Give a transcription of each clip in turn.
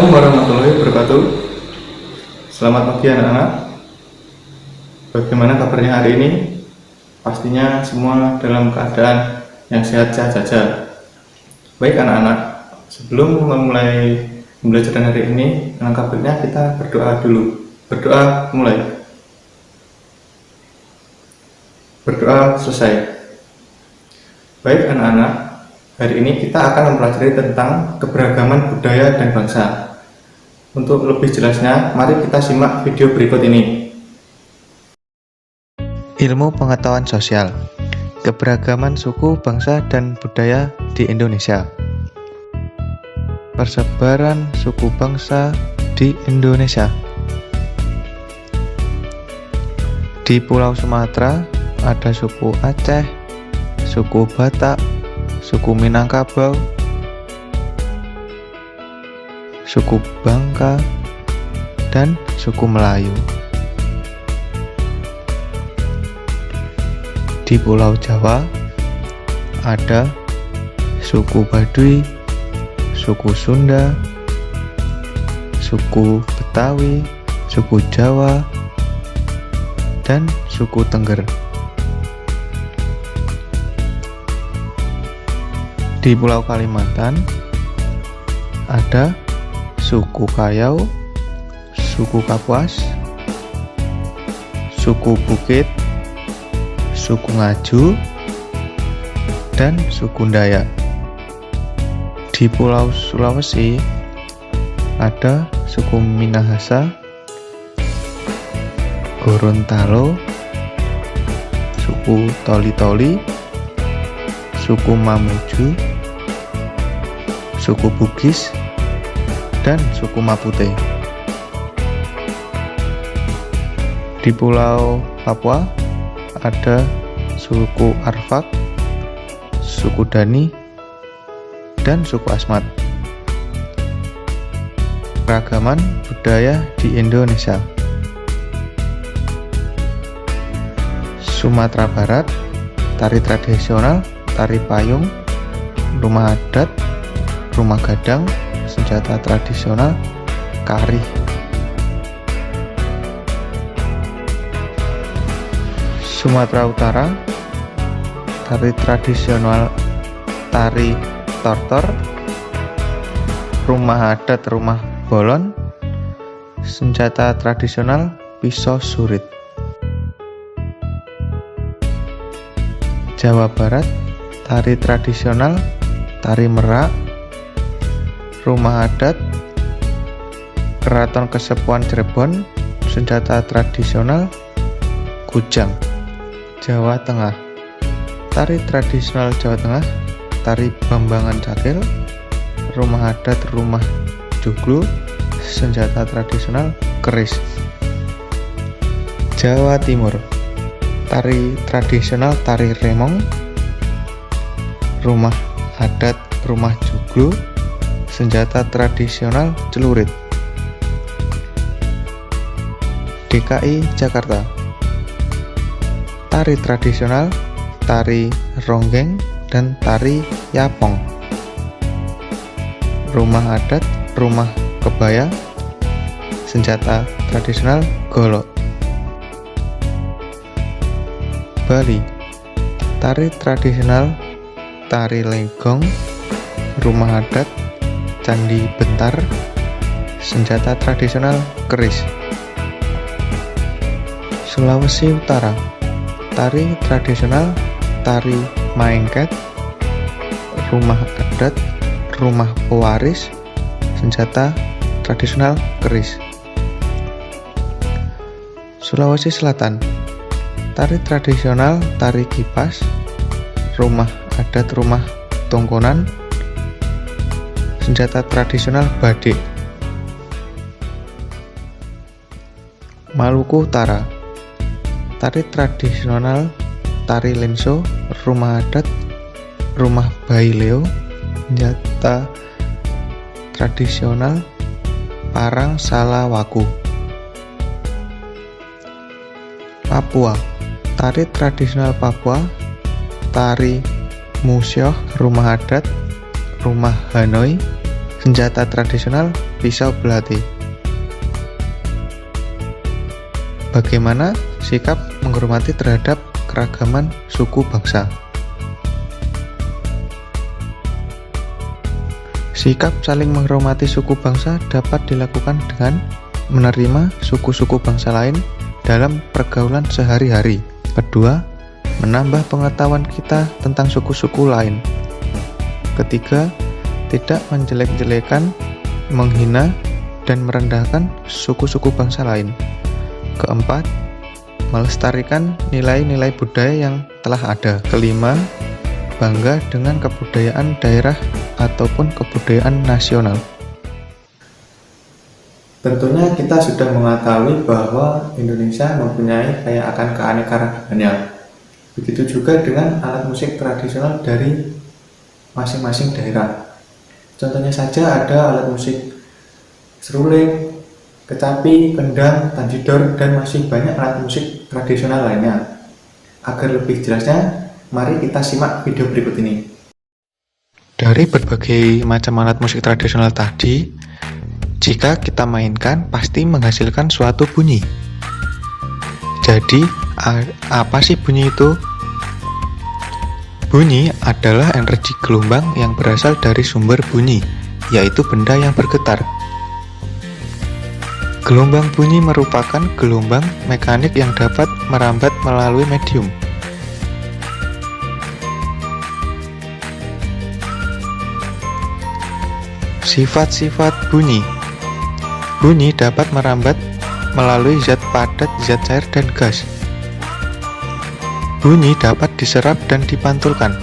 Assalamualaikum warahmatullahi wabarakatuh. Selamat pagi anak-anak. Bagaimana kabarnya hari ini? Pastinya semua dalam keadaan yang sehat-sehat saja. Baik anak-anak, sebelum memulai pembelajaran hari ini, alangkah baiknya kita berdoa dulu. Berdoa mulai. Berdoa selesai. Baik anak-anak, hari ini kita akan mempelajari tentang keberagaman budaya dan bangsa. Untuk lebih jelasnya, mari kita simak video berikut ini. Ilmu pengetahuan sosial, keberagaman suku, bangsa, dan budaya di Indonesia. Persebaran suku bangsa di Indonesia. Di Pulau Sumatera ada suku Aceh, suku Batak, suku Minangkabau, suku Bangka, dan suku Melayu. Di Pulau Jawa ada suku Baduy, suku Sunda, suku Betawi, suku Jawa, dan suku Tengger. Di Pulau Kalimantan ada suku Kayau, suku Kapuas, suku Bukit, suku Ngaju, dan suku Dayak. Di Pulau Sulawesi ada suku Minahasa, Gorontalo, suku Toli-Toli, suku Mamuju, suku Bugis, dan suku Mapute. Di Pulau Papua ada suku Arfak, suku Dani, dan suku Asmat. Keragaman budaya di Indonesia. Sumatera Barat, tari tradisional, tari payung, rumah adat, rumah gadang, senjata tradisional, kari. Sumatera Utara, tari tradisional, tari tortor, rumah adat, rumah bolon, senjata tradisional, pisau surit. Jawa Barat, tari tradisional, tari merak, rumah adat, Keraton Kasepuhan Cirebon, senjata tradisional, kujang. Jawa Tengah, tari tradisional Jawa Tengah, tari Bambangan Cakil, rumah adat, rumah joglo, senjata tradisional, keris. Jawa Timur, tari tradisional, tari remong, rumah adat, rumah joglo, senjata tradisional, celurit. DKI Jakarta, tari tradisional, tari ronggeng, dan tari yapong. Rumah adat, rumah kebaya, senjata tradisional, golok. Bali, tari tradisional, tari legong, rumah adat, candi bentar, senjata tradisional, keris. Sulawesi Utara, tari tradisional, tari maengket, rumah adat, rumah pewaris, senjata tradisional, keris. Sulawesi Selatan, tari tradisional, tari kipas, rumah adat, rumah tongkonan, senjata tradisional, badik. Maluku Utara, tari tradisional, tari lenso, rumah adat, rumah baileo, senjata tradisional, parang salawaku. Papua, tari tradisional Papua, tari musyoh, rumah adat, rumah Hanoi, senjata tradisional, pisau belati. Bagaimana sikap menghormati terhadap keragaman suku bangsa? Sikap saling menghormati suku bangsa dapat dilakukan dengan menerima suku-suku bangsa lain dalam pergaulan sehari-hari. Kedua, menambah pengetahuan kita tentang suku-suku lain. Ketiga, tidak menjelek-jelekan, menghina, dan merendahkan suku-suku bangsa lain. Keempat, melestarikan nilai-nilai budaya yang telah ada. Kelima, bangga dengan kebudayaan daerah ataupun kebudayaan nasional. Tentunya kita sudah mengetahui bahwa Indonesia mempunyai kaya akan keanekaragamannya. Begitu juga dengan alat musik tradisional dari masing-masing daerah. Contohnya saja ada alat musik seruling, kecapi, kendang, tanjidor, dan masih banyak alat musik tradisional lainnya. Agar lebih jelasnya, mari kita simak video berikut ini. Dari berbagai macam alat musik tradisional tadi, jika kita mainkan pasti menghasilkan suatu bunyi. Jadi, apa sih bunyi itu? Bunyi adalah energi gelombang yang berasal dari sumber bunyi, yaitu benda yang bergetar. Gelombang bunyi merupakan gelombang mekanik yang dapat merambat melalui medium. Sifat-sifat bunyi. Bunyi dapat merambat melalui zat padat, zat cair, dan gas. Bunyi dapat diserap dan dipantulkan.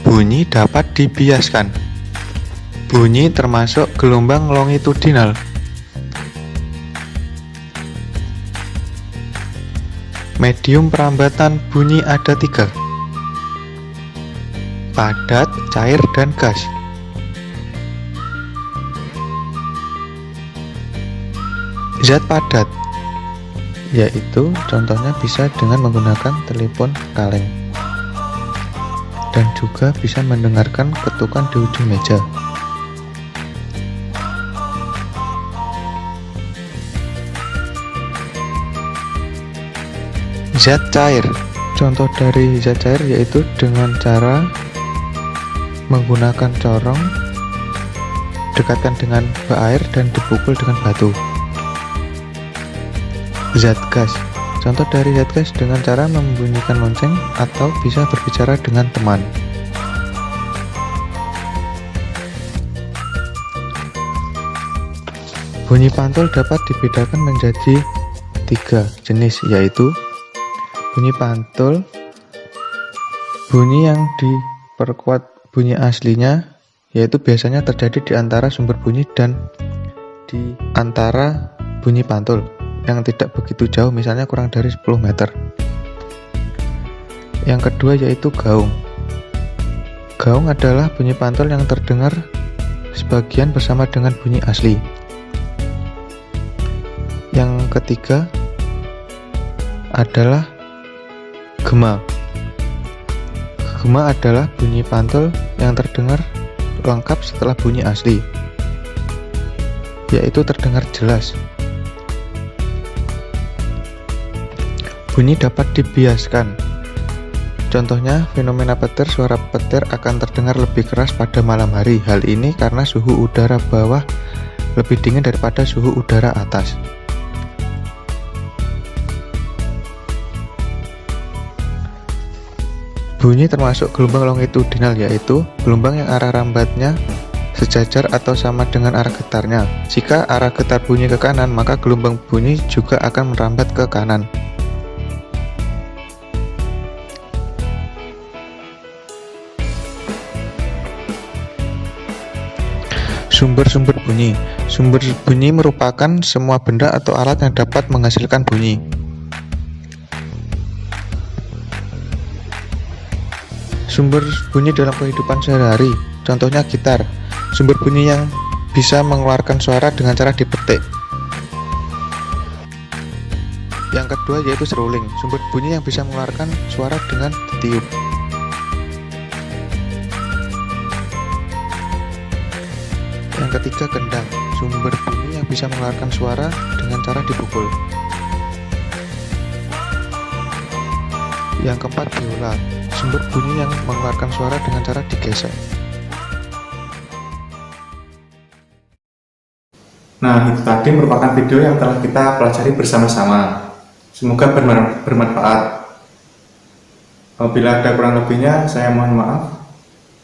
Bunyi dapat dibiaskan. Bunyi termasuk gelombang longitudinal. Medium perambatan bunyi ada 3: padat, cair, dan gas. Zat padat, yaitu contohnya bisa dengan menggunakan telepon kaleng, dan juga bisa mendengarkan ketukan di ujung meja. Zat cair, contoh dari zat cair yaitu dengan cara menggunakan corong, dekatkan dengan bak air dan dipukul dengan batu. Zat gas, contoh dari zat gas dengan cara membunyikan lonceng atau bisa berbicara dengan teman. Bunyi pantul dapat dibedakan menjadi 3 jenis, yaitu bunyi pantul, bunyi yang diperkuat bunyi aslinya, yaitu biasanya terjadi di antara sumber bunyi dan di antara bunyi pantul yang tidak begitu jauh, misalnya kurang dari 10 meter. Yang kedua yaitu gaung. Gaung adalah bunyi pantul yang terdengar sebagian bersama dengan bunyi asli. Yang ketiga adalah gema. Gema adalah bunyi pantul yang terdengar lengkap setelah bunyi asli, yaitu terdengar jelas. Bunyi dapat dibiaskan. Contohnya, fenomena petir, suara petir akan terdengar lebih keras pada malam hari. Hal ini karena suhu udara bawah lebih dingin daripada suhu udara atas. Bunyi termasuk gelombang longitudinal, yaitu gelombang yang arah rambatnya sejajar atau sama dengan arah getarnya. Jika arah getar bunyi ke kanan, maka gelombang bunyi juga akan merambat ke kanan. Sumber-sumber bunyi. Sumber bunyi merupakan semua benda atau alat yang dapat menghasilkan bunyi. Sumber bunyi dalam kehidupan sehari-hari, contohnya gitar. Sumber bunyi yang bisa mengeluarkan suara dengan cara dipetik. Yang kedua yaitu seruling, sumber bunyi yang bisa mengeluarkan suara dengan ditiup. Yang ketiga, gendang, sumber bunyi yang bisa mengeluarkan suara dengan cara dipukul. Yang keempat, biola, sumber bunyi yang mengeluarkan suara dengan cara digesek. Nah, itu tadi merupakan video yang telah kita pelajari bersama-sama. Semoga bermanfaat. Apabila ada kurang lebihnya, saya mohon maaf.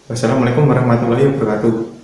Wassalamualaikum warahmatullahi wabarakatuh.